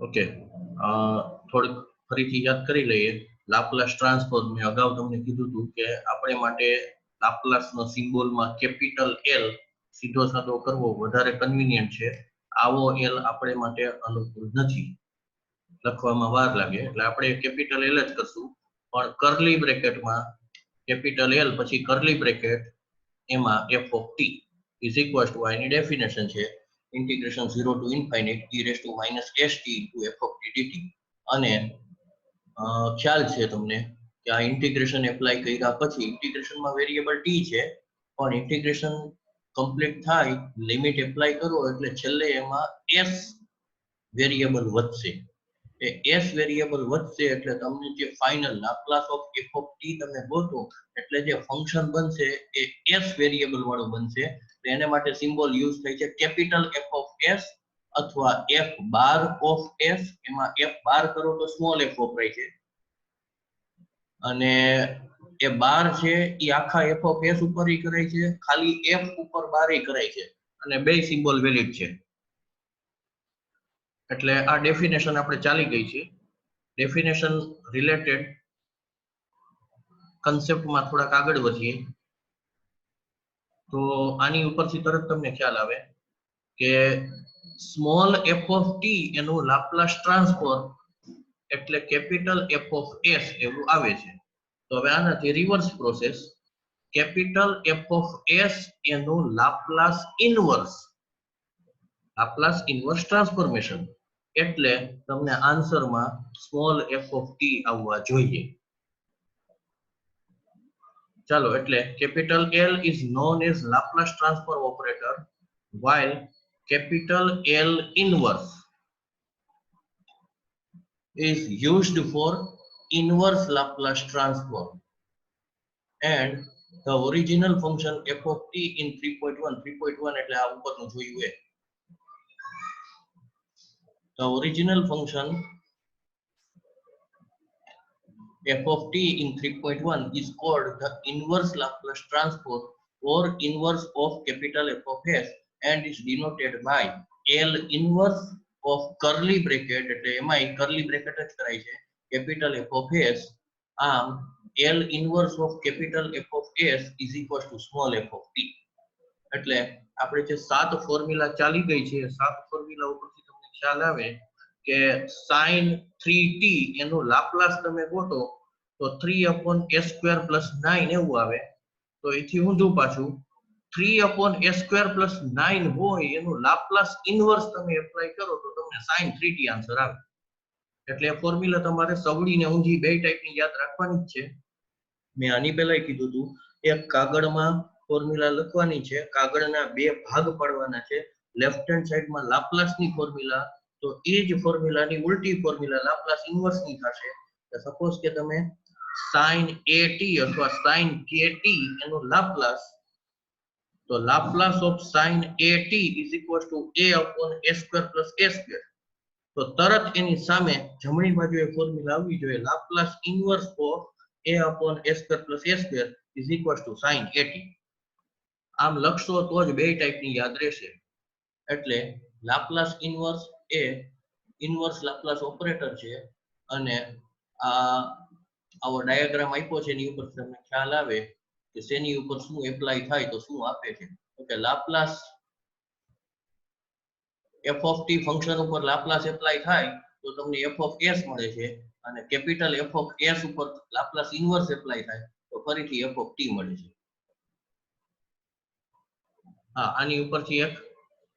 Okay, થોડુંક ફરીથી યાદ કરી લઈએ. લાપ્લાસ ટ્રાન્સફોર્મ મેં અગાઉ તમને કીધું હતું કે આપણે માટે લાપ્લાસનો સિમ્બોલમાં કેપિટલ એલ સીધો સાધો કરવો વધારે કન્વીનિયન્ટ છે. આવો એલ આપણે માટે અનુકૂળ નથી, લખવામાં વાર લાગે, એટલે આપણે કેપિટલ એલ જ કરશું. પણ કર્લી બ્રેકેટમાં કેપિટલ એલ પછી કર્લી બ્રેકેટ એમાં F of T is equal two આની ડેફિનેશન છે integration 0 to infinite e raised to minus st into f of t dt. અને ખ્યાલ છે તમને કે આ ઇન્ટિગ્રેશન એપ્લાય કર્યા પછી ઇન્ટિગ્રેશનમાં વેરિયેબલ ટી છે, પણ ઇન્ટિગ્રેશન કમ્પ્લીટ થાય, લિમિટ એપ્લાય કરો એટલે છેલ્લે એમાં s વેરિયેબલ વધશે. એ s વેરિયેબલ વધશે એટલે તમને જે final Laplace of f of t તમે ગોતો એટલે જે ફંક્શન બનશે એ s વેરિયેબલ વાળું બનશે. એને માટે સિમ્બોલ યુઝ થાય છે કેપિટલ f of s અથવા f બાર ઓફ s. એમાં f બાર કરો તો સ્મોલ f વપરાય છે, અને એ બાર છે એ આખા f of s ઉપર ઈ કરાય છે, ખાલી f ઉપર બાર ઈ કરાય છે, અને બે સિમ્બોલ વેલિડ છે. એટલે આ ડેફિનેશન આપણે ચાલી ગઈ છે. ડેફિનેશન રિલેટેડ કન્સેપ્ટમાં થોડાક આગળ વધીએ તો આની ઉપરથી તરત તમને ખ્યાલ આવે કે સ્મોલ f of t એનું લાપ્લાસ ટ્રાન્સફોર્મ એટલે કેપિટલ f of s એવું આવે છે. તો હવે આનાથી reverse process, capital f of s એનું લાપ્લાસ ઇનવર્સ ટ્રાન્સફોર્મેશન, એટલે તમને આન્સરમાં સ્મોલ f of t આવવા જોઈએ. ચાલો, એટલે capital L is known as Laplace transform operator while capital L inverse is used for inverse Laplace transform, and the original function f of t in 3.1 એટલે આ ઉપરનું જોયું એ the original function f of t in 3.1 is called the inverse Laplace transform or inverse of capital F of s and is denoted by L inverse of curly bracket, એટલે એમાં curly bracket જ કરાય છે, capital F of s. આમ L inverse of capital F of s is equal to small f of t. એટલે આપણે જે સાત ફોર્મ્યુલા ચાલી ગઈ છે, સાત ફોર્મ્યુલા ઉપરથી તમને ખ્યાલ આવે કે sin 3t એનું લાપ્લાસ તમે ગોતો તો 3/s² + 9 એવું આવે. તો એથી ઊંધું પાછું 3/s² + 9 હોય એનું લાપ્લાસ ઇનવર્સ તમે એપ્લાય કરો તો તમને sin 3t આન્સર આવે. એટલે ફોર્મ્યુલા તમારે સવડી ને ઊંધી બે ટાઈપની યાદ રાખવાની જ છે. મેં આની પહેલા કીધું હતું, એક કાગળમાં ફોર્મ્યુલા લખવાની છે, કાગળના બે ભાગ પાડવાના છે, લેફ્ટ હેન્ડ સાઈડમાં લાપ્લાસની ફોર્મ્યુલા, તો એ જ ફોર્મ્યુલાની ઉલટી ફોર્મ્યુલા લાપ્લાસ ઇનવર્સની થશે. સપોઝ કે તમે sin at અથવા sin kt એનું લાપ્લાસ, તો Laplace of sin at is equal to a/s² + a². તો તરત એની સામે જમણી બાજુએ ફોર્મ્યુલા આવવી જોઈએ, Laplace inverse of a/s² + a² is equal to sin at. આમ લખશો તો જ બે ટાઈપની યાદ રહેશે. એટલે લાપ્લાસ ઇનવર્સ એ ઇનવર્સ લાપ્લાસ ઓપરેટર છે, અને આ આવો ડાયાગ્રામ આપ્યો છે, એની ઉપર તમને ખ્યાલ આવે કે શેની ઉપર શું એપ્લાય થાય તો શું આપે છે. Okay, Laplace f of t function ઉપર લાપ્લાસ એપ્લાય થાય તો તમને f of s મળે છે, અને કેપિટલ f of s ઉપર લાપ્લાસ ઇનવર્સ એપ્લાય થાય તો ફરીથી f of t મળે છે. હા, આની ઉપરથી એક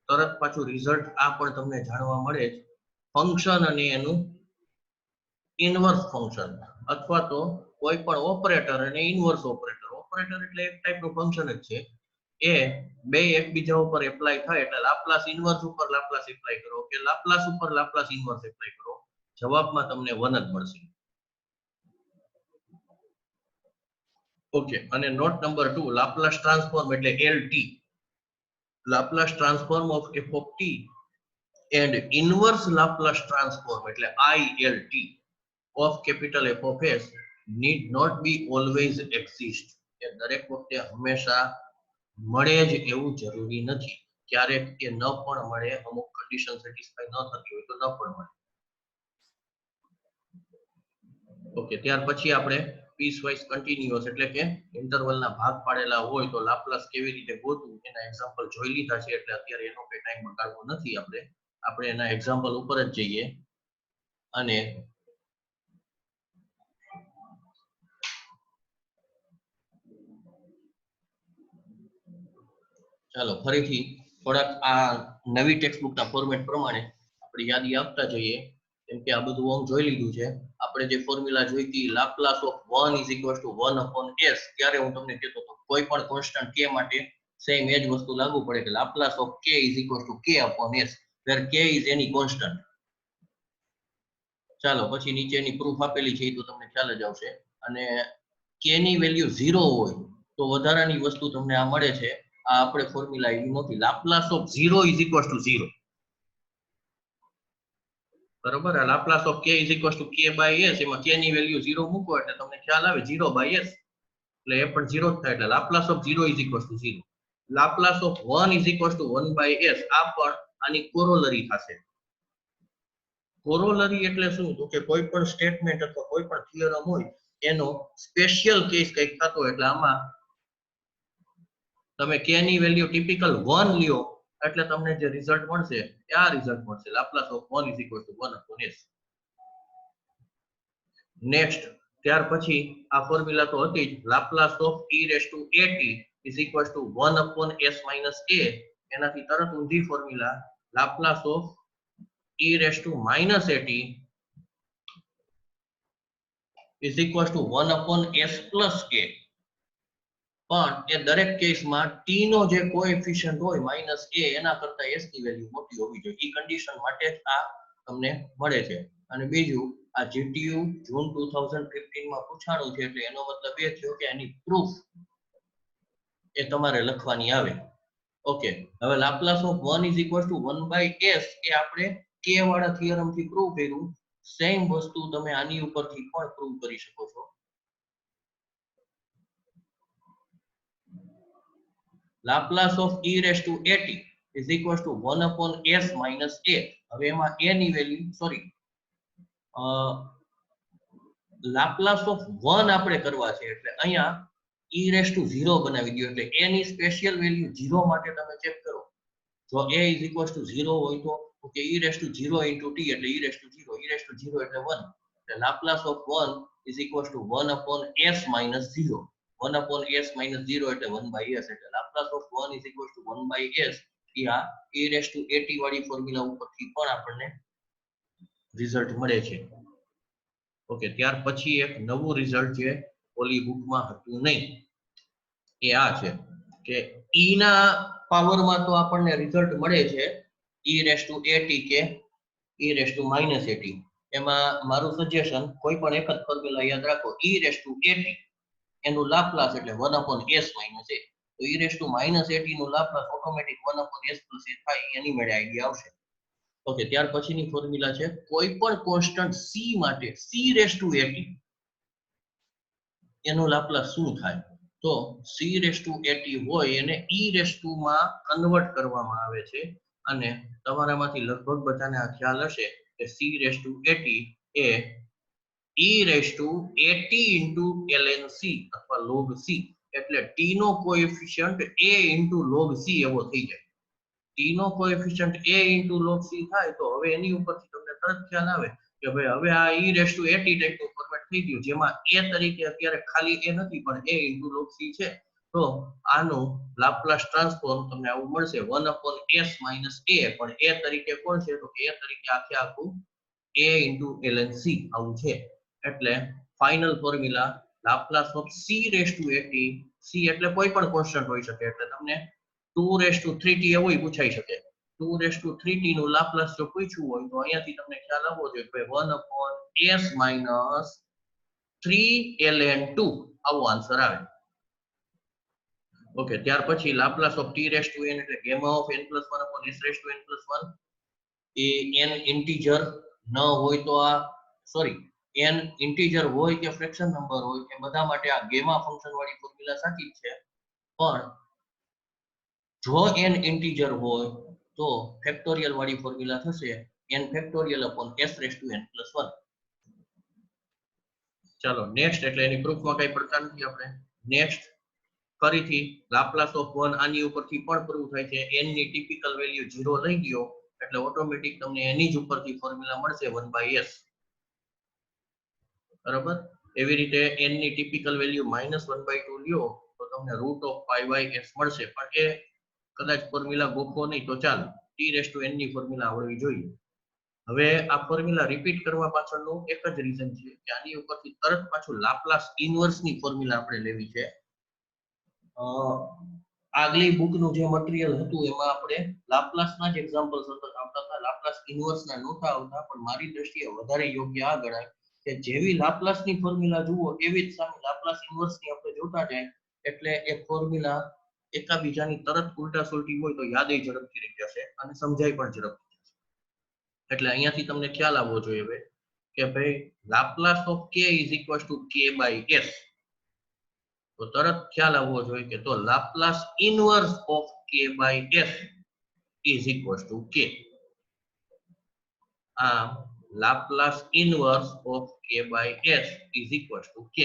તરત પાછું રિઝલ્ટ આ પણ તમને જાણવા મળે છે, ફંક્શન અને એનું ઇનવર્સ ફંક્શન, અથવા તો કોઈ પણ ઓપરેટર અને ઇનવર્સ ઓપરેટર. ઓપરેટર એટલે એક ટાઈપનું ફંક્શન જ છે, એ બે એકબીજા ઉપર એપ્લાય થાય એટલે લાપ્લાસ ઇનવર્સ ઉપર લાપ્લાસ એપ્લાય કરો કે લાપ્લાસ ઉપર લાપ્લાસ ઇનવર્સ એપ્લાય કરો, જવાબમાં તમને 1 જ મળશે. ઓકે, અને નોટ નંબર 2, લાપ્લાસ ટ્રાન્સફોર્મ એટલે LT, Laplace transform of f of t and inverse Laplace transform એટલે ILT of capital F of s need not be always exist. એ દરેક વખતે હંમેશા મળે જ એવું જરૂરી નથી, ક્યારેક એ ન પણ મળે, અમુક કન્ડિશન સેટિસ્ફાઈ ન થતી હોય તો ન પણ મળે. ઓકે, ત્યાર પછી આપણે પીસવાઇઝ કન્ટિન્યુઅસ એટલે કે ઇન્ટરવલના ભાગ પાડેલા હોય તો લાપ્લાસ કેવી રીતે ગોતવું એના એક્ઝામ્પલ જોઈ લીધા છે, એટલે અત્યારે એનો કોઈ ટાઈમ બગાડવો નથી. આપણે એના એક્ઝામ્પલ ઉપર જ જઈએ અને ચાલો ફરીથી થોડાક આ નવી ટેક્સ્ટબુકના ફોર્મેટ પ્રમાણે આપણે યાદી આપતા જઈએ. કેમ કે આ બધું આમ જોઈ લીધું છે. આપણે જે ફોર્મ્યુલા જોઈતી Laplace of 1 is equal to 1 upon s, ત્યારે હું તમને કહેતો હતો કોઈ પણ કોન્સ્ટન્ટ k માટે સેમ એ જ વસ્તુ લાગુ પડે કે Laplace of k is equal to k upon s, where k is any constant. ચાલો પછી નીચેની પ્રૂફ આપેલી છે એ તો તમને ખ્યાલ જ આવશે. અને k ની વેલ્યુ 0 હોય તો વધારાની વસ્તુ તમને આ મળે છે. આ આપણે ફોર્મ્યુલા આવ્યું નથી. Laplace of 0 is equal to 0, બરોબર. આ Laplace of k is equal to k by s, એમાં k ની વેલ્યુ 0 મૂકો એટલે તમને ખ્યાલ આવે 0 બાય s, એટલે એ પણ 0 જ થાય. એટલે Laplace of 0 is equal to 0. Laplace of 1 is equal to 1 by s, આ પણ આની કોરોલરી થશે. કોરોલરી એટલે શું? તો કે કોઈ પણ સ્ટેટમેન્ટ અથવા કોઈ પણ થિયરમ હોય એનો સ્પેશિયલ કેસ કંઈક થતો, એટલે આમાં તમે k ની વેલ્યુ ટિપિકલ 1 લ્યો એટલે તમને જે રિઝલ્ટ મળશે એ આ રિઝલ્ટ મળશે. Laplace of 1 is equal to 1 upon s. Next, ત્યાર પછી આ ફોર્મ્યુલા તો હતી જ. Laplace of e raise to at is equal to 1 upon s minus a. એનાથી તરત ઊંધી formula Laplace of e raise to minus at is equal to 1 upon s plus a. પણ એ દરેક કેસમાં t નો જે કોએફિશિયન્ટ હોય માઈનસ a, એના કરતા s ની વેલ્યુ મોટી હોવી જોઈએ. એ કન્ડિશન માટે જ આ તમને મળે છે. અને બીજું, આ GTU જૂન 2015 માં પૂછાણું છે, એટલે એનો મતલબ એ થયો કે એની પ્રૂફ એ તમારે લખવાની આવે. ઓકે, હવે Laplace of 1 is equal to 1 by s એ આપણે k વાળા થિયરમ થી પ્રૂવ કર્યું. સેમ વસ્તુ તમે આની ઉપરથી પણ પ્રૂવ કરી શકો છો. Laplace of e raised to at is equals to 1 upon s minus a. હવે એમાં a ની વેલ્યુ Laplace of 1 આપણે કરવા છે, એટલે અહીંયા e raised to 0 બનાવી દો. એટલે a ની સ્પેશિયલ વેલ્યુ 0 માટે તમે ચેક કરો. જો a is equals to 0 હોય તો okay, e raised to 0 into t એટલે e raised to 0, e raised to 0 એટલે 1. એટલે Laplace of 1 is equals to 1 upon s minus 0. 1 upon s minus 0 એટલે 1 by s. એટલે Laplace of 1 is equals to 1 by s. એ આ e raised to at વાળી formula ઉપરથી પણ આપણને result મળે છે. ઓકે, ત્યાર પછી એક નવું રિઝલ્ટ જે ઓલી બુકમાં હતું નહીં, એ આ છે કે e ના પાવરમાં તો આપણને રિઝલ્ટ મળે છે e raised to at કે e raised to minus at. એમાં મારું સજેશન કોઈ પણ એક જ ફોર્મ્યુલા યાદ રાખો. e raised to at એનું લાપ્લાસ એટલે 1 upon s minus a. તો e raised to minus at નું Laplace automatic 1 upon s plus a થાય. એની મેળે આઈડિયા આવશે. ઓકે, ત્યાર પછીની ફોર્મ્યુલા છે કોઈ પણ કોન્સ્ટન્ટ c માટે c raised to at એનો લાપ્લાસ શું થાય? તો c raised to at હોય એને e raised to માં કન્વર્ટ કરવામાં આવે છે. અને તમારામાંથી લગભગ બધાને આ ખ્યાલ હશે કે c raised to at A e raised to at into ln c અથવા log c, એટલે t નો coefficient a into log c એવો થઈ જાય. t નો coefficient a into log c થાય તો હવે એની ઉપરથી તમને તરત ખ્યાલ આવે કે ભાઈ હવે આ e raised to at ટાઈપનું ફોર્મેટ થઈ ગયું, જેમાં a તરીકે અત્યારે ખાલી a નથી પણ a into log c છે. તો આનું લાપ્લાસ ટ્રાન્સફોર્મ તમને આવું મળશે 1 upon s minus a. પણ a તરીકે કોણ છે? તો a તરીકે આખે આખું a into ln c આવું છે. એટલે final formula Laplace of c raised to at, c એટલે કોઈ પણ કોન્સ્ટન્ટ હોઈ શકે. એટલે તમને 2 raised to 3t એવું પૂછાઈ શકે. 2 raised to 3t નું લાપ્લાસ જો પૂછ્યું હોય તો અહીંયાથી તમને ખ્યાલ આવવો જોઈએ કે 1 upon s minus 3 ln 2 આવો આન્સર આવે. ઓકે, ત્યાર પછી Laplace of t raised to n એટલે gamma of n plus 1 upon s raised to n plus 1. A n integer ન હોય તો આ n ઇન્ટીજર હોય કે ફ્રેક્શન નંબર હોય એ બધા માટે આ ગેમા ફંક્શન વાળી ફોર્મ્યુલા સાચી છે. પણ જો n ઇન્ટીજર હોય તો ફેક્ટોરિયલ વાળી ફોર્મ્યુલા થશે n factorial upon s raised to n plus 1. ચાલો નેક્સ્ટ એટલે એની પ્રૂફમાં કઈ પડતા નથી આપણે. નેક્સ્ટ ફરીથી લાપ્લાસ ઓફ 1 આની ઉપરથી પણ પ્રૂવ થાય છે. n ની ટિપિકલ વેલ્યુ 0 લઈ ગયો એટલે ઓટોમેટિક તમને એની જ ઉપરથી ફોર્મ્યુલા મળશે 1/s. બરાબર. એવી રીતે n ની ટિપિકલ વેલ્યુ -1/2 લ્યો તો તમને √π/s મળશે. પણ એ કદાચ ફોર્મ્યુલા ગોખો નહીં તો ચાલો, t⁻n ની ફોર્મ્યુલા આવડવી જોઈએ. હવે આ ફોર્મ્યુલા રિપીટ કરવા પાછળનું એક જ રીઝન છે કે આની ઉપરથી તરત પાછું લાપ્લાસ ઇનવર્સ ની ફોર્મ્યુલા આપણે લેવી છે. આગલી બુકનું જે મટીરીયલ હતું એમાં આપણે લાપ્લાસના જ એક્ઝામ્પલ્સ આવતા હતા, લાપ્લાસ ઇનવર્સના નહોતા આવતા. પણ મારી દ્રષ્ટિએ વધારે યોગ્ય આ ગણાય કે જેવી લાપ્લાસની ફોર્મ્યુલા જુઓ એવી જ સામે લાપ્લાસ ઇનવર્સની આપણે જોતા જાય એટલે એ ફોર્મ્યુલા એકાબીજાની તરત ઉલટા સુલટી હોય તો યાદ ઝડપથી રહી જશે અને સમજાય પણ ઝડપથી જશે. એટલે અહીંયાથી તમને ખ્યાલ આવવો જોઈએ હવે કે ભાઈ લાપ્લાસ ઓફ k k/s. તો તરત ખ્યાલ આવવો જોઈએ કે તો Laplace inverse of k/s k. આમ Laplace inverse of k/s k.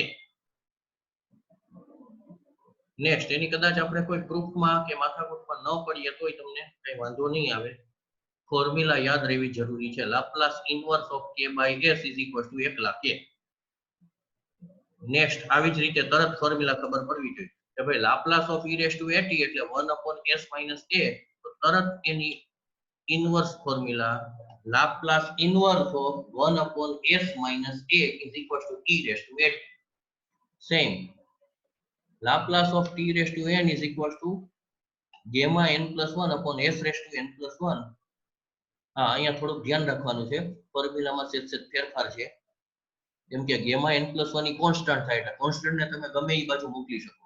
Next એની કદાચ આપણે કોઈ પ્રૂફમાં કે માથાકૂટમાં ન પડીએ તોય તમને કઈ વાંધો નહીં આવે. ફોર્મ્યુલા યાદ રહેવી જરૂરી છે. લાપ્લાસ ઇનવર્સ ઓફ k/s એકલા k. નેક્સ્ટ આવી જ રીતે તરત ફોર્મ્યુલા ખબર પડવી જોઈએ કે ભાઈ લાપ્લાસ ઓફ e⁻at એટલે 1/s - a. તો તરત એની inverse formula Laplace inverse of 1/s - a e⁻at. Same Laplace of t⁻n gamma n + 1/s⁻n+1. હા, અહીંયા થોડુંક ધ્યાન રાખવાનું છે, ફોર્મ્યુલામાં સેજ ફેરફાર છે. જેમ કે gamma n+1 ની કોન્સ્ટન્ટ થાય એટલે કોન્સ્ટન્ટને તમે ગમે એ બાજુ મોકલી શકો.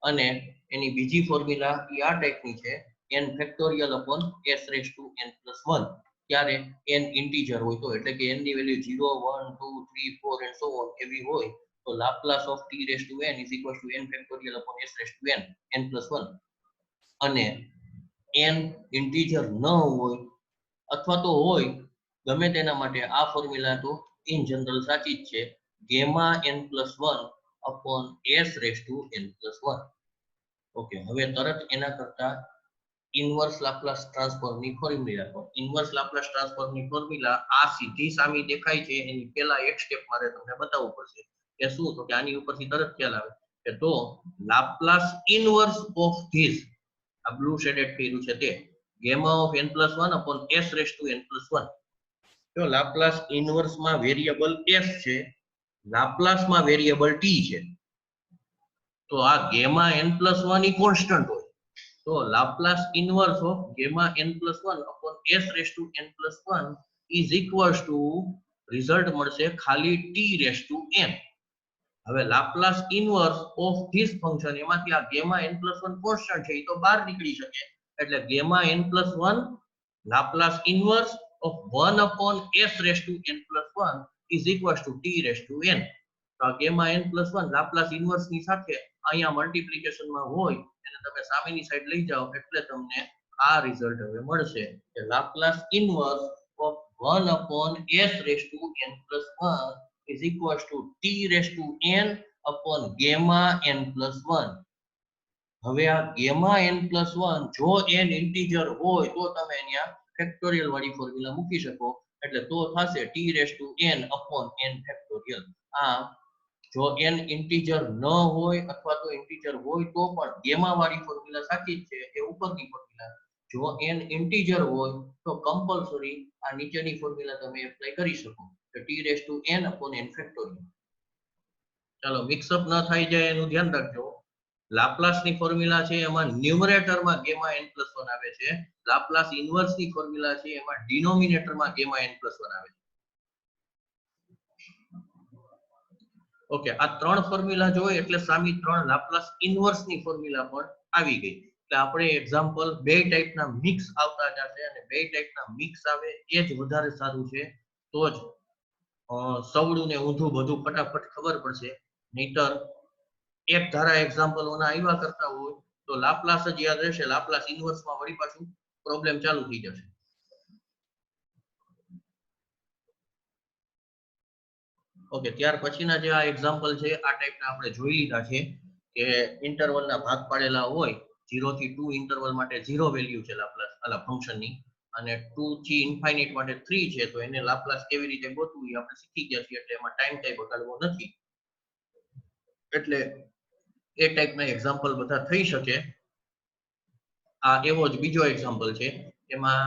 અને એની બીજી ફોર્મ્યુલા એ આ ટાઈપની છે n⁻s⁻n+1. ત્યારે n ઇન્ટીજર હોય તો, એટલે કે n ની વેલ્યુ 0 1 2 3 4 and so on એવી હોય તો લાપ્લાસ ઓફ t⁻n n⁻s⁻n+1. અને n ઇન્ટીજર ન હોય અથવા તો હોય ગમે તેના માટે આ ફોર્મ્યુલા તો ઇન જનરલ સાચી જ છે, gamma n+1/s⁻n+1. ઓકે, હવે તરત એના કરતા ઇનવર્સ લાપ્લાસ ટ્રાન્સફોર્મની ફોર્મ્યુલા તો ઇનવર્સ લાપ્લાસ ટ્રાન્સફોર્મની ફોર્મ્યુલા આ સીધી સામી દેખાય છે એની પહેલા એક સ્ટેપ મારે તમને બતાવવું પડશે કે શું. તો કે આની ઉપરથી તરત ખ્યાલ આવે કે તો લાપ્લાસ ઇનવર્સ ઓફ ધીસ, આ બ્લુ શેડેડ કર્યું છે તે gamma of n+1/s⁻n+1. જો લાપ્લાસ ઇનવર્સમાં વેરિયેબલ s છે, લાપ્લાસમાં વેરિયેબલ t છે, તો આ gamma n+1 ઈ કોન્સ્ટન્ટ હોય તો Laplace inverse of gamma n+1/s⁻n+1 is equals to result મળશે ખાલી t⁻n. હવે Laplace inverse of this function એમાંથી આ gamma n+1 કોન્સ્ટન્ટ છે એ તો બહાર નીકળી શકે એટલે gamma n+1 Laplace inverse of 1/s⁻n+1 is equals to t⁻n. તો આ gamma n+1 લાપ્લાસ ઇનવર્સ ની સાથે અહીંયા મલ્ટીપ્લિકેશનમાં હોય એને તમે સામેની સાઈડ લઈ જાઓ એટલે તમને આ રિઝલ્ટ હવે મળશે કે Laplace inverse of 1/s⁻n+1 is equals to t⁻n upon gamma n+1. હવે આ gamma n+1 જો n ઇન્ટીજર હોય તો તમે અહીંયા ફેક્ટોરિયલ વાળી ફોર્મ્યુલા મૂકી શકો એટલે તો થશે t⁻n upon n ફેક્ટોરિયલ. આ જો n ઇન્ટીજર ન હોય અથવા તો ઇન્ટીજર હોય તો પણ ગેમા વાળી ફોર્મ્યુલા સાચી જ છે એ ઉપરની ફોર્મ્યુલા. જો n ઇન્ટીજર હોય તો કમ્પલસરી આ નીચેની ફોર્મ્યુલા તમે એપ્લાય કરી શકો તો t⁻n upon n ફેક્ટોરિયલ. ચાલો મિક્સઅપ ન થઈ જાય એનું ધ્યાન રાખજો. લાપ્લાસની ફોર્મ્યુલા છે એમાં ન્યુમરેટરમાં gamma n+1 આવે છે, લાપ્લાસ ઇનવર્સની ફોર્મ્યુલા છે એમાં ડિનોમિનેટરમાં gamma n+1 આવે છે. ઓકે, આ ત્રણ ફોર્મ્યુલા જોઈએ એટલે સામી ત્રણ લાપ્લાસ ઇનવર્સની ફોર્મ્યુલા પણ આવી ગઈ. એટલે આપણે એક્ઝામ્પલ બે ટાઈપના મિક્સ આવતા જશે અને બે ટાઈપના મિક્સ આવે એ જ વધારે સારું છે તો જ સવડું ને ઊંધું બધું ફટાફટ ખબર પડશે. નહીતર એક ધારા એક્ઝામ્પલોના આવ્યા કરતા હોય તો લાપ્લાસ જ યાદ રહેશે, લાપ્લાસ ઇનવર્સમાં વળી પાછું પ્રોબ્લેમ ચાલુ થઈ જશે. ઓકે, ત્યાર પછીના જે આ એક્ઝામ્પલ છે આ ટાઈપના આપણે જોઈ લીધા છે કે ઇન્ટરવલના ભાગ પાડેલા હોય 0 થી 2 ઇન્ટરવલ માટે 0 વેલ્યુ છે લાપ્લાસ ફંક્શનની અને 2 થી ઇન્ફાઇનાઇટ માટે 3 છે, તો એને લાપ્લાસ કેવી રીતે ગોતવું એ આપણે શીખી ગયા છીએ, એટલે એમાં ટાઈમ કઈ બગાડવો નથી. એટલે એ ટાઈપના એક્ઝામ્પલ બધા થઈ શકે. આ એવો જ બીજો એક્ઝામ્પલ છે, એમાં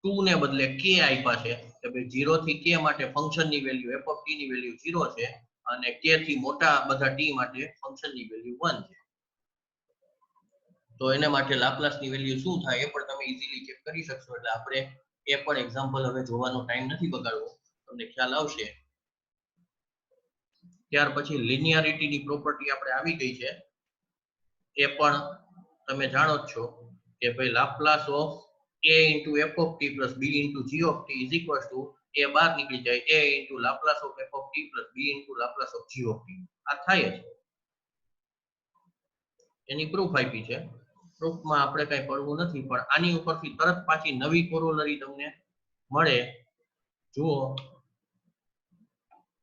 2 ને બદલે k આપ્યા છે કે ભાઈ 0 થી k માટે ફંક્શનની વેલ્યુ f ઓફ t ની વેલ્યુ 0 છે અને k થી મોટા બધા t માટે ફંક્શનની વેલ્યુ 1 છે. તો એના માટે લાપ્લાસની વેલ્યુ શું થાય એ પણ તમે ઈઝીલી ચેક કરી શકશો. એટલે આપણે એ પણ એક્ઝામ્પલ હવે જોવાનો ટાઈમ નથી બગાડવો, તમને ખ્યાલ આવશે. ત્યાર પછી લિનિયારિટીની પ્રોપર્ટી આપણે આવી ગઈ છે. એ પણ તમે જાણો જ છો કે ભાઈ Laplace of a into f of t plus b into g of t is equals to a બહાર નીકળી જાય a into Laplace of f of t plus b into Laplace of g of t. આ થાય છે, એની proof આપી છે. પ્રૂફમાં આપણે કઈ પડવું નથી, પણ આની ઉપરથી તરત પાછી નવી કોરોલરી તમને મળે. જુઓ,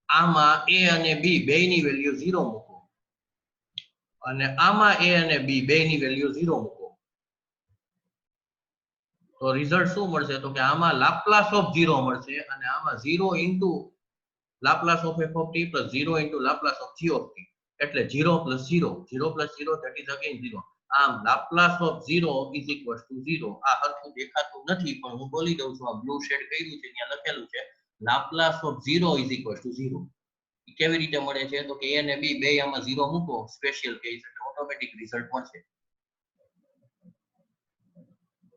આમાં a અને b બેયની વેલ્યુ 0 મૂકો અને આમાં a અને b બેયની વેલ્યુ 0 મૂકો, તો રિઝલ્ટ શું મળશે? તો કે આમાં લાપ્લાસ ઓફ 0 મળશે અને આમાં 0 into Laplace of f of t plus 0 into Laplace of g of t, એટલે 0 plus 0, 0 plus 0 that is again 0. આમ Laplace of 0 is equals to 0. આ હરખું દેખાતું નથી પણ હું બોલી દઉં છું, આ બ્લુ શેડ કર્યું છે ત્યાં લખેલું છે Laplace of 0 is equals to 0. કેવી રીતે મળે છે? તો કે a અને b બે આમાં 0 મૂકો, સ્પેશિયલ કેસ, એટલે ઓટોમેટિક રિઝલ્ટ મળશે.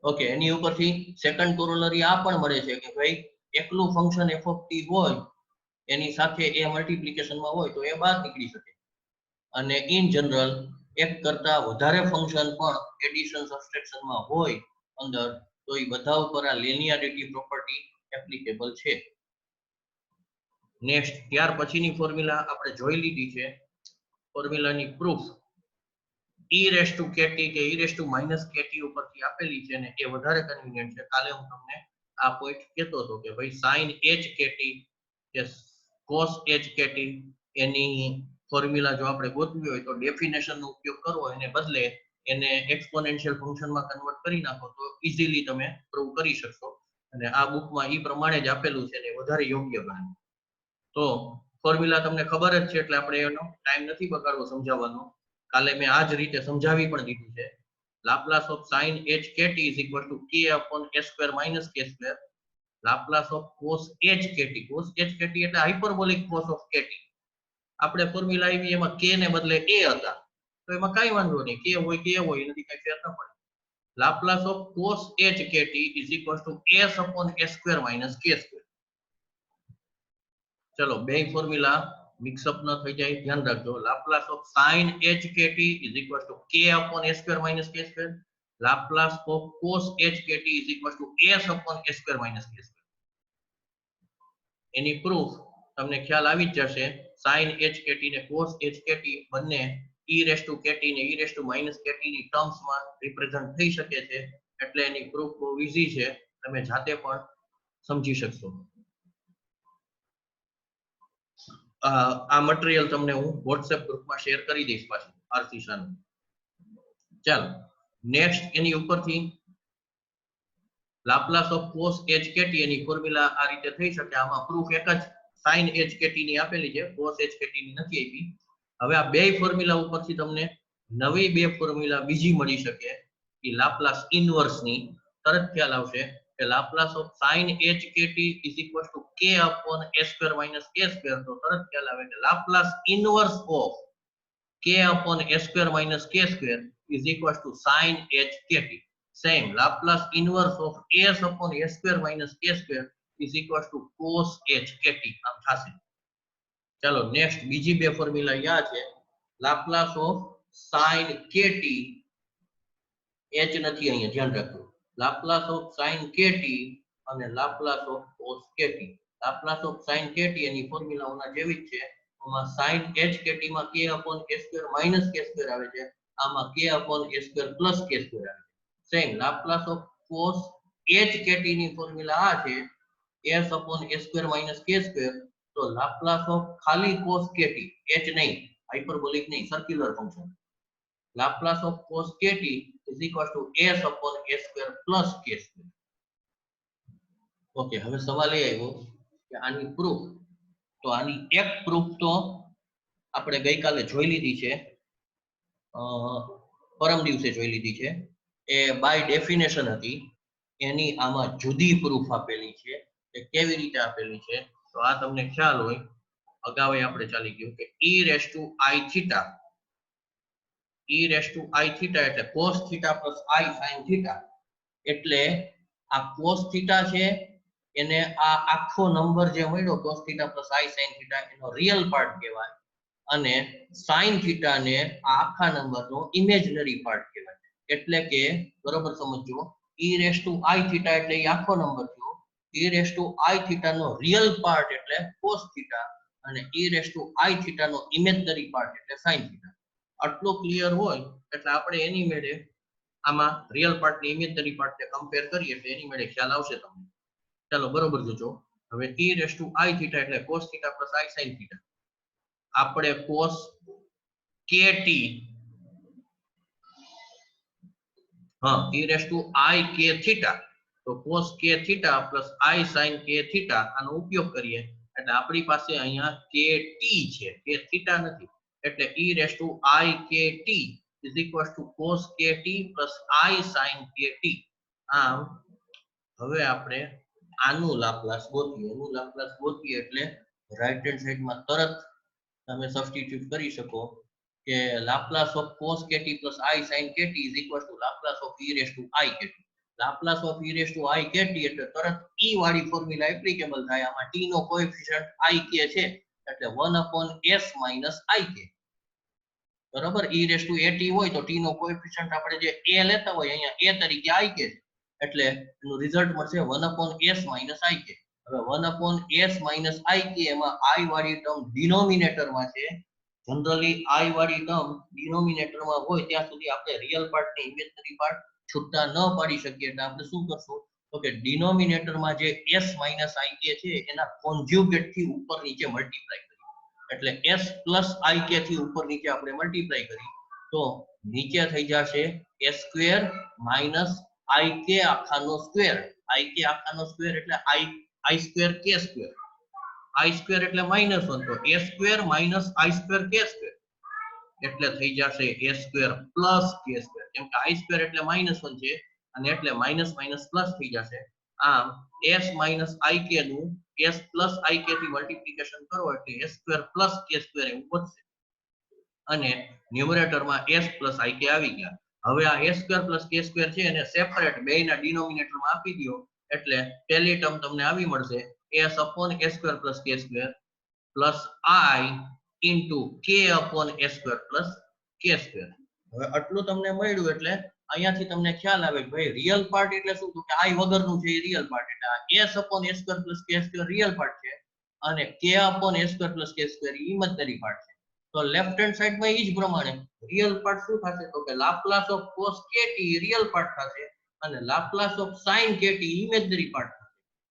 ઓકે, એની ઉપરથી સેકન્ડ કોરોલરી આ પણ મળે છે કે ભાઈ એકલું ફંક્શન f of t હોય એની સાથે એ મલ્ટીપ્લિકેશનમાં હોય તો એ બહાર નીકળી શકે, અને ઇન જનરલ એક કરતા વધારે ફંક્શન પણ એડિશન સબટ્રેક્શનમાં હોય અંદર, તો એ બધા ઉપર આ લિનિયારિટી પ્રોપર્ટી એપ્લિકેબલ છે. નેક્સ્ટ, ત્યાર પછીની ફોર્મ્યુલા આપણે જોઈ લીધી છે. ફોર્મ્યુલાની proof e raised to kt કે e raised to minus kt ઉપરથી આપેલી છે ને એ વધારે કન્વીનિયન્ટ છે. કાલે હું તમને આ પોઈન્ટ કહેતો હતો કે ભાઈ sin h kt કે cos h kt એની ફોર્મ્યુલા જો આપણે ગોતવી હોય તો ડેફિનેશનનો ઉપયોગ કરવો, એને બદલે એને એક્સપોનેન્શિયલ ફંક્શનમાં કન્વર્ટ કરી નાખો તો ઈઝીલી તમે પ્રૂવ કરી શકશો. અને આ બુકમાં ઈ પ્રમાણે જ આપેલું છે ને વધારે યોગ્ય ગણાય. તો ફોર્મ્યુલા તમને ખબર જ છે એટલે આપણે એનો ટાઈમ નથી બગાડવો સમજાવવાનો. કાલે મેં આ જ રીતે સમજાવી પણ દીધું છે. Laplace of sin h kt is equal to k upon s square minus k square. Laplace of cos h kt, cos h kt એટલે હાઇપરબોલિક cos of kt. આપણે ફોર્મ્યુલા આવી એમાં k ને બદલે a હતા, તો એમાં કાઈ વાંધો નહીં, k હોય કે હોય એનાથી કઈ ફેર ન પડે. Laplace of cos h kt is equal to s upon s square minus k square. ચલો, બે ફોર્મ્યુલા મિક્સઅપ ન થઈ જાય ધ્યાન રાખજો. Laplace of sin h kt is equal to k upon s square minus k square. Laplace of cos h kt is equal to s upon s square minus k square. Any proof તમને ખ્યાલ આવી જ જશે. sin h kt ને cos h kt બંને e raised to kt ને e raised to minus kt ની ટર્મ્સમાં represent થઈ શકે છે, એટલે એની પ્રૂફ બહુ ઈઝી છે, તમે જાતે પણ સમજી શકશો. આ મટીરીયલ તમને હું WhatsApp ગ્રુપમાં શેર કરી દઈશ પાછું આરસીશાનું. ચાલો, નેક્સ્ટ એની ઉપરથી Laplace of cos h kt any formula આ રીતે થઈ શકે. આમાં પ્રૂફ એક જ sin h kt ની આપેલી છે, cos h kt ની નથી આપી. હવે આ બે ફોર્મ્યુલા ઉપરથી તમને નવી બે ફોર્મ્યુલા બીજી મળી શકે કે લાપ્લાસ ઇનવર્સની. તરત ખ્યાલ આવશે કે Laplace of sin h kt is equal to k upon s square minus k square. તો તરત ખ્યાલ આવે કે Laplace inverse of k upon s square minus k square is equal to sin h kt. Same, Laplace inverse of s upon s square minus k square is equal to cos h kt. આમ થશે. ચાલો, next બીજી બે formula યા છે. Laplace of sin kt, h નથી અહીંયા ધ્યાન રાખજો. લાપ્લાસ ઓફ sin kt અને Laplace of cos kt. Laplace of sin kt એની ફોર્મ્યુલાઓના જેવી જ છે. આમાં sin h kt માં k upon s square minus k square આવે છે, આમાં k upon s square plus k square આવે છે. Same, Laplace of cos h kt ની ફોર્મ્યુલા આ છે s upon s square minus k square. તો લાપ્લાસ ઓફ ખાલી cos kt h નહીં, હાઇપરબોલિક નહીં, circular function, Laplace of cos kt is equal to s upon a square plus k square. Okay, હવે સવાલ એ આવ્યો કે આની પ્રૂફ, તો આની એક પ્રૂફ તો આપણે ગઈકાલે જોઈ લીધી છે, પરમ દિવસે જોઈ લીધી છે, એ બાય ડેફિનેશન હતી, એની આમાં જુદી પ્રૂફ આપેલી છે. એ કેવી રીતે આપેલી છે તો આ તમને ખ્યાલ હોય, અગાઉ આપણે ચાલી ગયું કે e raised to i theta, e raised to i theta એટલે cos theta plus i sin theta, એટલે આ cos theta છે એને આ આખો નંબર જે મળ્યો cos theta plus i sin theta એનો રિયલ પાર્ટ કહેવાય, અને sin theta ને આ આખા નંબરનો ઇમેજનરી પાર્ટ કહેવાય. એટલે કે બરોબર સમજો, e raised to i theta એટલે એ આખો નંબર થયો, e raised to i theta નો રિયલ પાર્ટ એટલે cos theta, અને e raised to i theta નો ઇમેજનરી પાર્ટ એટલે sin theta. આટલું ક્લિયર હોય એટલે આપણે એની મેળે આમાં રિયલ પાર્ટ ને ઇમેજનરી પાર્ટ ને કમ્પેર કરીએ એટલે એની મેળે ખ્યાલ આવશે તમને. ચાલો બરોબર જોજો. હવે e raised to i theta એટલે cos theta plus i sin theta, આપણે cos kt, હા, e raised to i k theta, તો cos k theta plus i sin k theta આનો ઉપયોગ કરીએ એટલે આપણી પાસે અહીંયા kt છે, k theta નથી, એટલે e raised to i kt is equal to cos kt plus i sin kt. આમ હવે આપણે આનું લાપ્લાસ ગોતીએ, એનું લાપ્લાસ ગોતીએ એટલે રાઈટ હેન્ડ સાઈડમાં તરત તમે સબસ્ટિટ્યુટ કરી શકો કે Laplace of cos kt plus i sin kt is equal to Laplace of e raised to i kt. Laplace of e raised to i kt એટલે તરત e વાળી ફોર્મ્યુલા એપ્લિકેબલ થાય. આમાં t નો કોએફિશિયન્ટ ik છે એટલે 1 upon s minus ik, બરાબર. e raised to at હોય તો t નો કોએફિશિયન્ટ આપણે જે a લેતા હોય અહીંયા a તરીકે ik છે, એટલે એનું રિઝલ્ટ મળશે 1 upon s minus ik. હવે 1 upon s minus ik એમાં i વાળી ટર્મ ડિનોમિનેટરમાં છે. જનરલી i વાળી ટર્મ ડિનોમિનેટરમાં હોય ત્યાં સુધી આપણે રિયલ પાર્ટ ને ઇમેજનરી પાર્ટ છૂટા ન પાડી શકીએ, એટલે આપણે શું કરશું તો કે ડિનોમિનેટરમાં જે s minus ik છે એના કોન્જ્યુગેટ થી ઉપર નીચે મલ્ટીપ્લાય કરીએ, એટલે s plus ik થી ઉપર નીચે આપણે મલ્ટીપ્લાય કરી તો નીચે થઈ જશે s સ્ક્વેર minus ik આખાનો સ્ક્વેર, ik આખાનો સ્ક્વેર એટલે i square k square, i square એટલે -1 તો a square minus i square k square, એટલે થઈ જશે a square plus k square, કેમ કે i સ્ક્વેર એટલે -1 છે અને એટલે માઈનસ માઈનસ પ્લસ થઈ જશે. આમ s minus ik નું s plus ik થી મલ્ટીપ્લિકેશન કરો એટલે s square plus k square એવું વધશે, અને ન્યુમરેટરમાં s plus ik આવી ગયા. હવે આ s square plus k square છે એને સેપરેટ બેયના ડિનોમિનેટરમાં આપી દો એટલે પહેલી ટર્મ તમને આવી મળશે s upon s square plus k square plus i into k upon s square plus k square. હવે આટલું તમને મળ્યું એટલે અહીંયાથી તમને ખ્યાલ આવે કે ભાઈ રિયલ પાર્ટ એટલે શું, તો કે i વગરનું છે એ રિયલ પાર્ટ, એટલે s upon s square plus k square real part છે અને k upon s square plus k square imaginary part છે. તો લેફ્ટ હેન્ડ સાઈડમાં એ જ પ્રમાણે રિયલ પાર્ટ શું થશે તો કે Laplace of cos kt real part થશે અને Laplace of sin kt imaginary part થશે.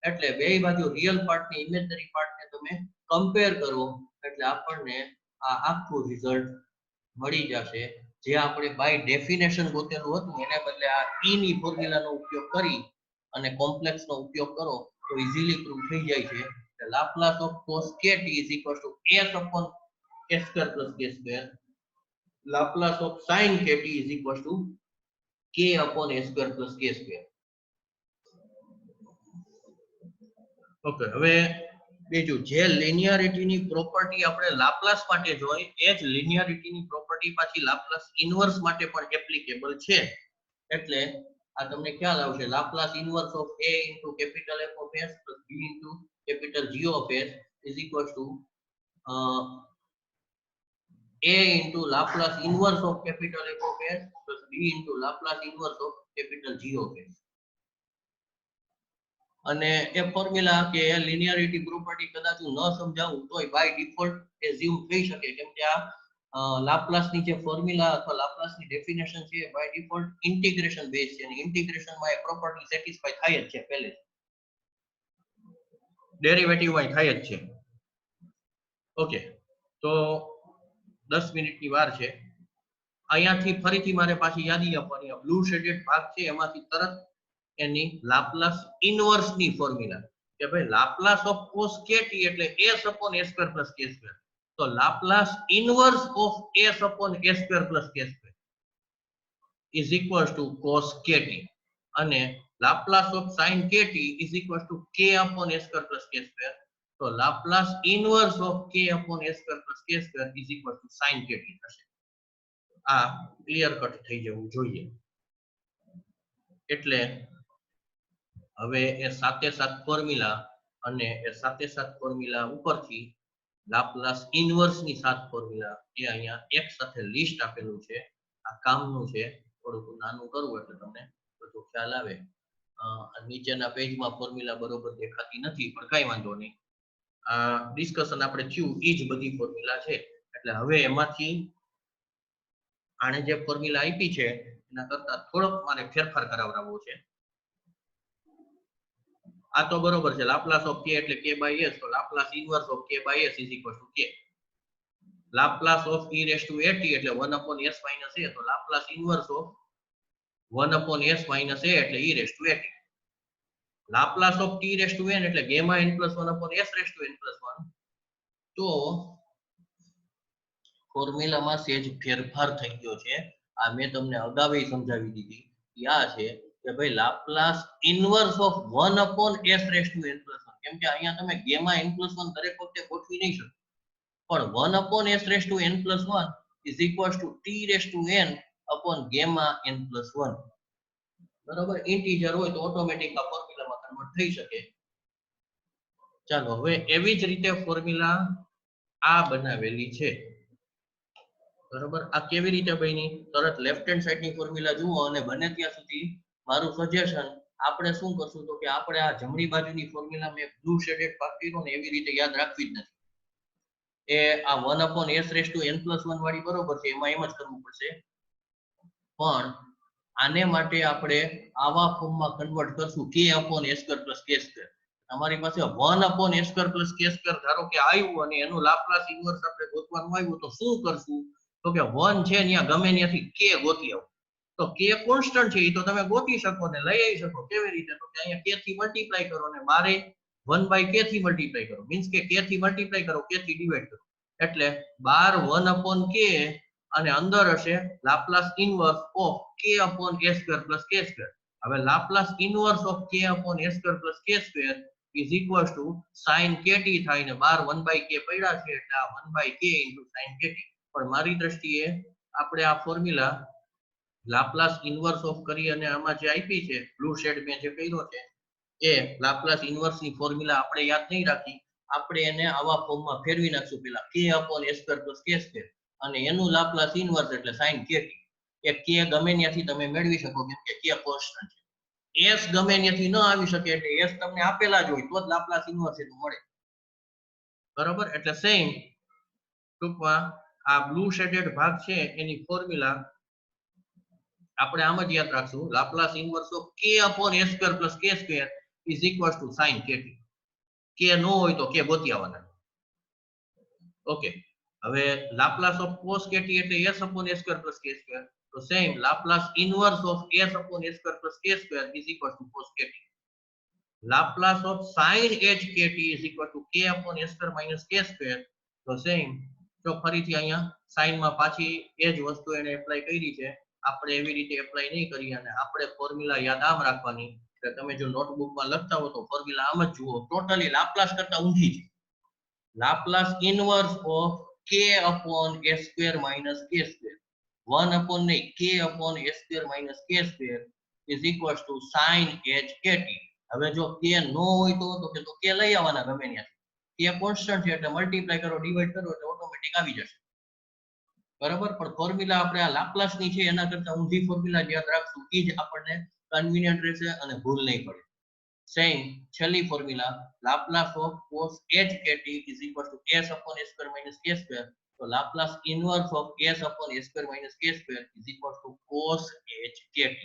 એટલે બેય બાજુ રિયલ પાર્ટ ને ઇમેજનરી પાર્ટ ને તમે કમ્પેર કરો એટલે આપણને આ આખું રિઝલ્ટ મળી જશે. જે આપણે બાય ડેફિનેશન ગોતેલું હતું એને બદલે આ e ની ફોર્મ્યુલાનો ઉપયોગ કરી અને કોમ્પ્લેક્સ નો ઉપયોગ કરો તો ઈઝીલી પ્રૂવ થઈ જાય છે કે Laplace of cos kt is equal to s upon s square plus k square, Laplace of sin kt is equal to k upon s square plus k square. Okay, હવે બીજું જે લિનિયરિટીની property આપણે Laplace માટે જોઈ એ જ લિનિયરિટીની property પાછી Laplace inverse માટે પણ એપ્લિકેબલ છે. એટલે આ તમને ખ્યાલ આવશે Laplace inverse of a into capital F of s plus b into capital G of s is equal to a into Laplace inverse of capital F of s plus b into Laplace inverse of capital G of s. અને એ formula કે લિનિયરિટી property કદાચ હું ન સમજાવું તોય by default assume થઈ શકે, કેમ કે આ લાપ્લાસની જે ફોર્મ્યુલા અથવા લાપ્લાસની ડેફિનેશન છે બાય ડિફોલ્ટ ઇન્ટિગ્રેશન બેઝ છે અને ઇન્ટિગ્રેશનમાં એ પ્રોપર્ટી સેટિસ્ફાય થાય જ છે, પહેલે ડેરિવેટિવમાં થાય જ છે. ઓકે, તો 10 મિનિટની વાર છે. અહીંયાથી ફરીથી મારે પાછી યાદી આપવાની. બ્લુ શેડેડ ભાગ છે એમાંથી તરત એની લાપ્લાસ ઇનવર્સ ની ફોર્મ્યુલા કે ભાઈ લાપ્લાસ ઓફ cos kt એટલે s upon a square plus k square. તો Laplace inverse of s upon a square plus k square is equals to cos kt અને Laplace of sin kt is equals to k upon a square plus k square. તો Laplace inverse of k upon a square plus k square is equals to sin kt થશે. આ clear cut થઈ જવું જોઈએ. એટલે હવે એ સાથે સાત ફોર્મ્યુલા અને એ સાથે સાત ફોર્મ્યુલા ઉપરથી લાપ્લાસ ઇનવર્સ ની સાત ફોર્મ્યુલા એ અહીંયા એક સાથે લિસ્ટ આપેલું છે. આ કામનું છે, થોડુંક નાનું કરવું એટલે તમને બધો ખ્યાલ આવે. નીચેના પેજમાં ફોર્મ્યુલા બરોબર દેખાતી નથી, પણ કઈ વાંધો નહીં. આ ડિસ્કશન આપણે થયું એ જ બધી ફોર્મ્યુલા છે. એટલે હવે એમાંથી આને જે ફોર્મ્યુલા આપી છે એના કરતા થોડોક મારે ફેરફાર કરાવડાવવો છે. આ તો બરોબર છે, લાપ્લાસ ઓફ k એટલે k બાય s, તો Laplace inverse of k by s is equal to k. Laplace of e raise to at એટલે 1 upon s minus a, તો Laplace inverse of 1 upon s minus a એટલે e raise to at. Laplace of t raise to n એટલે gamma n plus 1 upon s raise to n plus 1. તો ફોર્મ્યુલામાં સેજ ફેરફાર થઈ ગયો છે. આ મેં તમને અગાઉ સમજાવી દીધી. આ છે કે ભાઈ Laplace inverse of 1 upon s raise to n plus 1, કેમ કે અહીંયા તમે gamma n plus 1 દરેક વખતે ગોઠવી નહીં શકો, પણ 1 upon s raise to n plus 1 is equals to t raise to n upon gamma n plus 1. બરાબર, ઇન્ટીજર હોય તો ઓટોમેટિક આ ફોર્મ્યુલામાં કન્વર્ટ થઈ શકે. ચાલો હવે એવી જ રીતે ફોર્મ્યુલા આ બનાવેલી છે. બરોબર, આ કેવી રીતે બની? તરત લેફ્ટ હેન્ડ સાઈડ ની ફોર્મ્યુલા જુઓ અને બને ત્યાં સુધી મારું સજેશન આપણે શું કરશું તો કે આપણે આ જમણી બાજુની ફોર્મ્યુલા મેં બ્લુ શેડેડ ભાગ કર્યો ને એવી રીતે યાદ રાખવી જ નથી. એ આ 1 upon s raise to n plus 1 વાળી બરોબર છે, એમાં એમ જ કરવું પડશે. પણ આને માટે આપણે આવા ફોર્મમાં કન્વર્ટ કરશું k upon s square plus k square. તમારી પાસે 1 upon s square plus k square ધારો કે આવ્યું અને એનું લાપ્લાસ ઇન્વર્સ આપણે ગોતવાનું આવ્યું, તો શું કરશું તો કે 1 છે ત્યાં ગમે ત્યાંથી k ગોતી આવો. તો k કોન્સ્ટન્ટ છે એ તો તમે ગોતી શકો ને લઈ આવી શકો. કેવી રીતે? તો કે અહીંયા k થી મલ્ટીપ્લાય કરો ને મારે 1 by k થી મલ્ટીપ્લાય કરો, મીન્સ કે k થી મલ્ટીપ્લાય કરો, k થી ડિવાઈડ કરો, એટલે 12 1 upon k અને અંદર હશે Laplace inverse of k upon a square plus k square. હવે Laplace inverse of k upon a square plus k square is equals to sin kt થાય ને 12 1 by k પડ્યા છે એટલે આ 1 by k into sin kt. પણ મારી દ્રષ્ટિએ આપણે આ ફોર્મ્યુલા લાપ્લાસ ઇનવર્સ ઓફ કરી અને આમાં જે આપી છે બ્લુ શેડ મેં જે કર્યો છે એ લાપ્લાસ ઇનવર્સ ની ફોર્મ્યુલા આપણે યાદ નહીં રાખી, આપણે એને આવા ફોર્મમાં ફેરવી નાખશું. પેલા k upon a square plus k square અને એનું લાપ્લાસ ઇનવર્સ એટલે sin kt. એ k ગમે ત્યાંથી તમે મેળવી શકો કેમ કે k કોન્સ્ટન્ટ છે. s ગમે ત્યાંથી ન આવી શકે એટલે s તમને આપેલા જ હોય તો જ લાપ્લાસ ઇનવર્સ એનું મળે. બરોબર, એટલે સેમ ટૂંકમાં આ બ્લુ શેડેડ ભાગ છે એની ફોર્મ્યુલા આપણે આમ જ યાદ રાખશું. Laplace inverse of k upon a square plus k square is equals to sin kt. k નો હોય તો k ગોતી આવવાના. ઓકે, હવે લાપ્લાસ ઓફ cos kt એટલે s upon a square plus k square. તો same Laplace inverse of s upon a square plus k square is equals to cos kt. Laplace of sin h kt is equal to k upon a square minus k square. તો same તો ફરીથી અહીંયા sin માં પાછી એ જ વસ્તુ એને apply કરી છે. આપણે એવી રીતે એપ્લાય નહીં કરીએ અને આપણે ફોર્મ્યુલા યાદ આમ રાખવાની કે તમે જો નોટબુકમાં લખતા હો તો ફોર્મ્યુલા આમ જ જુઓ. ટોટલી લાપ્લાસ કરતા ઊંધી છે. Laplace inverse of k upon a square minus k square 1 upon નહીં k upon a square minus k square is equals to sin h kt. હવે જો k નો હોય તો કે તો k લઈ આવવાના ગમે ત્યાંથી. k કોન્સ્ટન્ટ છે એટલે મલ્ટીપ્લાય કરો ડિવાઈડ કરો એટલે ઓટોમેટિક આવી જશે. બરાબર, પણ ફોર્મ્યુલા આપણે આ લાપ્લાસ ની છે એના કરતા ઊંધી ફોર્મ્યુલા યાદ રાખશું એ જ આપણને કન્વીનિયન્ટ રહેશે અને ભૂલ નહીં પડે. સેમ છેલ્લી formula Laplace of cos h kt is equals to s upon a square minus k square. તો Laplace inverse of s upon a square minus k square is equals to cos h kt.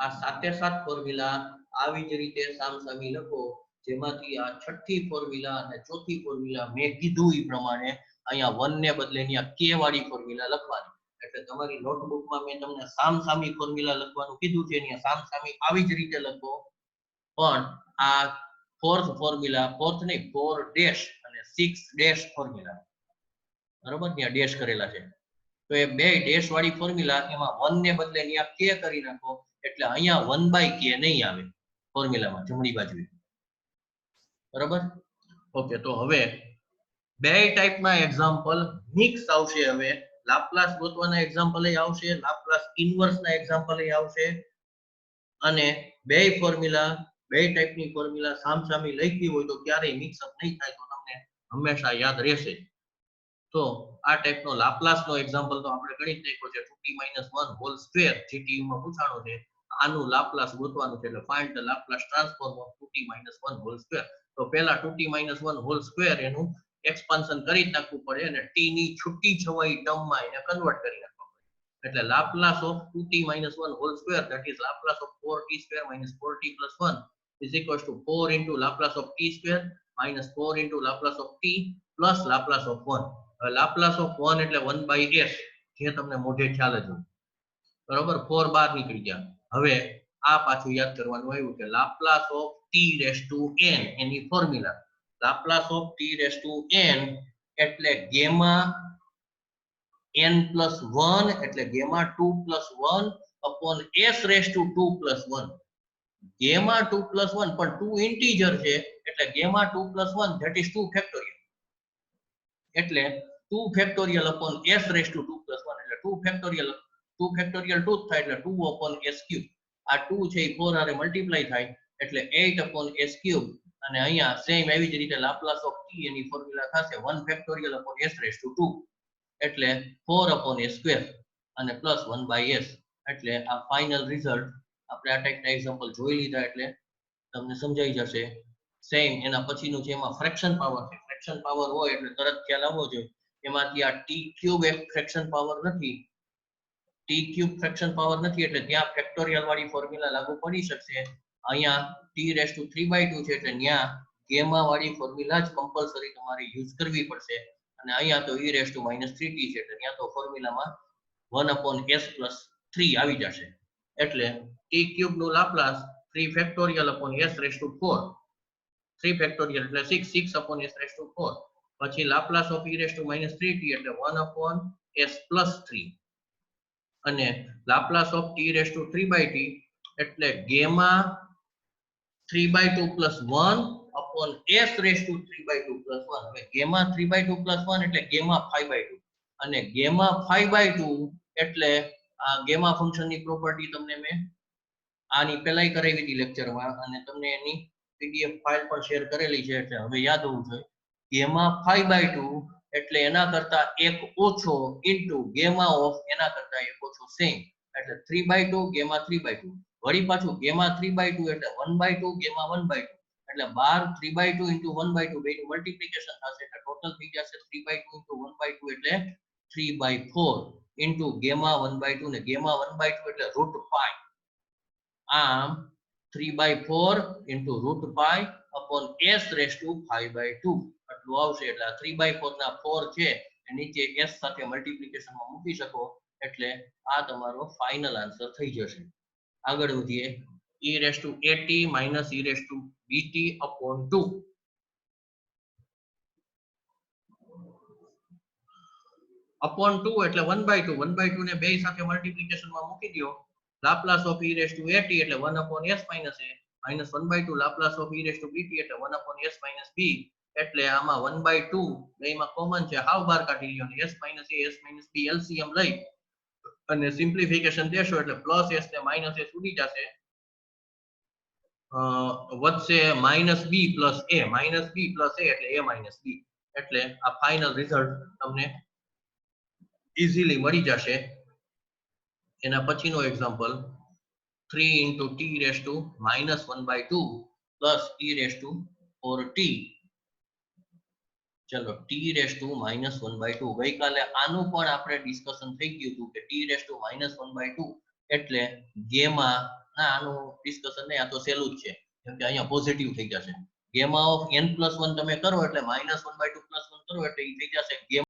આ સાથે સાત formula આવી જ રીતે સામસામી લખો જેમાંથી આ છઠ્ઠી ફોર્મ્યુલા અને ચોથી ફોર્મ્યુલા મેં કીધું એ પ્રમાણે અહીંયા 1 ને બદલે અહીંયા k વાળી ફોર્મ્યુલા લખવાની. એટલે તમારી નોટબુકમાં મેં તમને સામસામી ફોર્મ્યુલા લખવાનું કીધું છે, અહીંયા સામસામી આવી જ રીતે લખો. પણ આ ફોર્થ ફોર્મ્યુલા, ફોર્થ નહીં 4 ડેશ અને 6 ડેશ ફોર્મ્યુલા, બરોબર, ત્યાં ડેશ કરેલા છે. તો એ બે ડેશ વાળી ફોર્મ્યુલા, એમાં 1 ને બદલે અહીંયા k કરી નાખો એટલે અહીંયા 1/k નહીં આવે ફોર્મ્યુલામાં જમણી બાજુએ. બરાબર. ઓકે, તો હવે બે ટાઈપના એક્ઝામ્પલ મિક્સ આવશે. હવે લાપ્લાસ ગોતવાના એક્ઝામ્પલ આવશે, લાપ્લાસ ઇન્વર્સના એક્ઝામ્પલ આવશે, અને બે ફોર્મ્યુલા, બે ટાઈપની ફોર્મ્યુલા સામસામી લખી હોય તો ક્યારેય મિક્સઅપ નહીં થાય, તો તમને હંમેશા યાદ રહેશે. તો આ ટાઈપનો લાપ્લાસનો એક્ઝામ્પલ તો આપણે ગણી જ નાખ્યો છે, 2t - 1 હોલ સ્ક્વેર જીટીયુ માં પૂછાણો છે. આનું લાપ્લાસ ગોતવાનું છે, એટલે find the Laplace transform of 2t - 1 whole square. તો પહેલા 2t - 1 હોલ સ્ક્વેર એનું એક્સપાન્શન કરી નાખવું પડે અને t ની છૂટી છવાઈ ટર્મમાં એને કન્વર્ટ કરી નાખવું પડે. એટલે Laplace of 2t - 1 whole square, that is Laplace of 4t² - 4t + 1 is equals to 4 into Laplace of t² minus 4 into Laplace of t plus Laplace of 1. Laplace of 1 એટલે 1/s, જે તમને મોઢે ખ્યાલ જ હોય. બરોબર, 4 બહાર નીકળી ગયા. હવે આ પાછું યાદ કરવાનું આવ્યું કે Laplace of t⁻n any formula, Laplace of t⁻n એટલે ગેમા n + 1 એટલે ગેમા 2 + 1 upon s⁻2 + 1. ગેમા 2 + 1 પણ 2 ઇન્ટીજર છે, એટલે ગેમા 2 + 1 ધેટ ઇઝ 2 ફેક્ટોરિયલ. એટલે 2 ફેક્ટોરિયલ upon s⁻2 + 1 એટલે 2 ફેક્ટોરિયલ 2 થાય એટલે 2 upon s³. આ 2 છે એ 4 હારે મલ્ટીપ્લાય થાય એટલે 8 upon s³. અને અહીંયા સેમ એવી જ રીતે Laplace of t any formula થશે 1 ફેક્ટોરિયલ upon s⁻2 એટલે 4 upon s² અને પ્લસ 1/s. એટલે આ ફાઇનલ રિઝલ્ટ આપણે આ ટાઈપના એક્ઝામ્પલ જોઈ લીધા એટલે તમને સમજાઈ જશે. સેમ એના પછીનું છે, એમાં ફ્રેક્શન પાવર છે. ફ્રેક્શન પાવર હોય એટલે તરત ખ્યાલ આવવો જોઈએ. એમાંથી આ t³ એક ફ્રેક્શન પાવર નથી, t³ ફ્રેક્શન પાવર નથી, એટલે ત્યાં ફેક્ટોરિયલ વાળી ફોર્મ્યુલા લાગુ પડી શકશે. અહીંયા t⁻3/2 છે, એટલે ત્યાં ગેમા વાળી ફોર્મ્યુલા જ કમ્પલસરી તમારે યુઝ કરવી પડશે. અને અહીંયા તો e⁻−3t છે, એટલે ત્યાં તો ફોર્મ્યુલામાં 1/s+3 આવી જશે. એટલે t³ નું Laplace 3 factorial upon s⁻4, 3 factorial એટલે 6 / s⁻4. પછી લાપ્લાસ ઓફ e⁻−3t એટલે 1/s+3 અને લાપ્લાસ ઓફ t⁻3/t એટલે ગેમા 3/2 + 1 upon s⁻3/2 + 1. હવે ગેમા 3/2 + 1 એટલે ગેમા 5/2 અને ગેમા 5/2 એટલે આ ગેમા ફંક્શનની પ્રોપર્ટી તમને મેં આની પહેલાય કરાવી હતી લેક્ચરમાં, અને તમને એની પીડીએફ ફાઇલ પણ શેર કરેલી છે, એટલે હવે યાદ હોવું જોઈએ. ગેમા 5/2 એટલે એના કરતા એક ઓછો ઇન્ટુ ગેમા ઓફ એના કરતા એક ઓછો સેમ, એટલે 3/2 ગેમા 3/2. વળી પાછું ગેમા 3/2 એટલે 1/2 ગેમા 1/2, એટલે 12 3/2 into 1/2 બેનું મલ્ટીપ્લિકેશન થશે એટલે ટોટલ થઈ જશે 3/2 into 1/2 એટલે 3/4 into ગેમા 1/2 ને ગેમા 1/2 એટલે √π. આમ 3/4 into √π upon s⁻5/2 આટલું આવશે. એટલે આ 3/4 ના 4 છે એ નીચે s સાથે મલ્ટીપ્લિકેશનમાં મૂકી શકો, એટલે આ તમારો ફાઇનલ આન્સર થઈ જશે. આગળ વધીએ. e⁻at - e⁻bt upon 2 upon 2 એટલે 1/2. 1/2 ને બે સાથે મલ્ટીપ્લિકેશનમાં મૂકી દો. લાપ્લાસ ઓફ e⁻at એટલે 1 upon s - a minus 1/2 Laplace of e⁻bt એટલે 1 upon s - b. એટલે આમાં 1/2 બેમાં કોમન છે, હાવ બહાર કાઢી લ્યો, s - a s - b LCM લઈ અને સિમ્પ્લિફિકેશન દેશો એટલે પ્લસ s ને માઈનસ s ઉડી જશે. વધશે -b + a, -b + a એટલે a - b. એટલે આ ફાઇનલ રિઝલ્ટ તમને ઇઝીલી મળી જશે. એના પછીનો example 3 into t⁻⁻1/2 plus e⁻4t. ચલો t⁻⁻1/2 ગઈકાલે આનું પણ આપણે ડિસ્કશન થઈ ગયું હતું કે t⁻⁻1/2 એટલે ગેમા ના, આનું ડિસ્કશન નહીં, આ તો સહેલું જ છે કેમ કે અહીંયા પોઝિટિવ થઈ જશે. ગેમા ઓફ n+1 તમે કરો એટલે -1/2 + 1 કરો એટલે ઈ થઈ જશે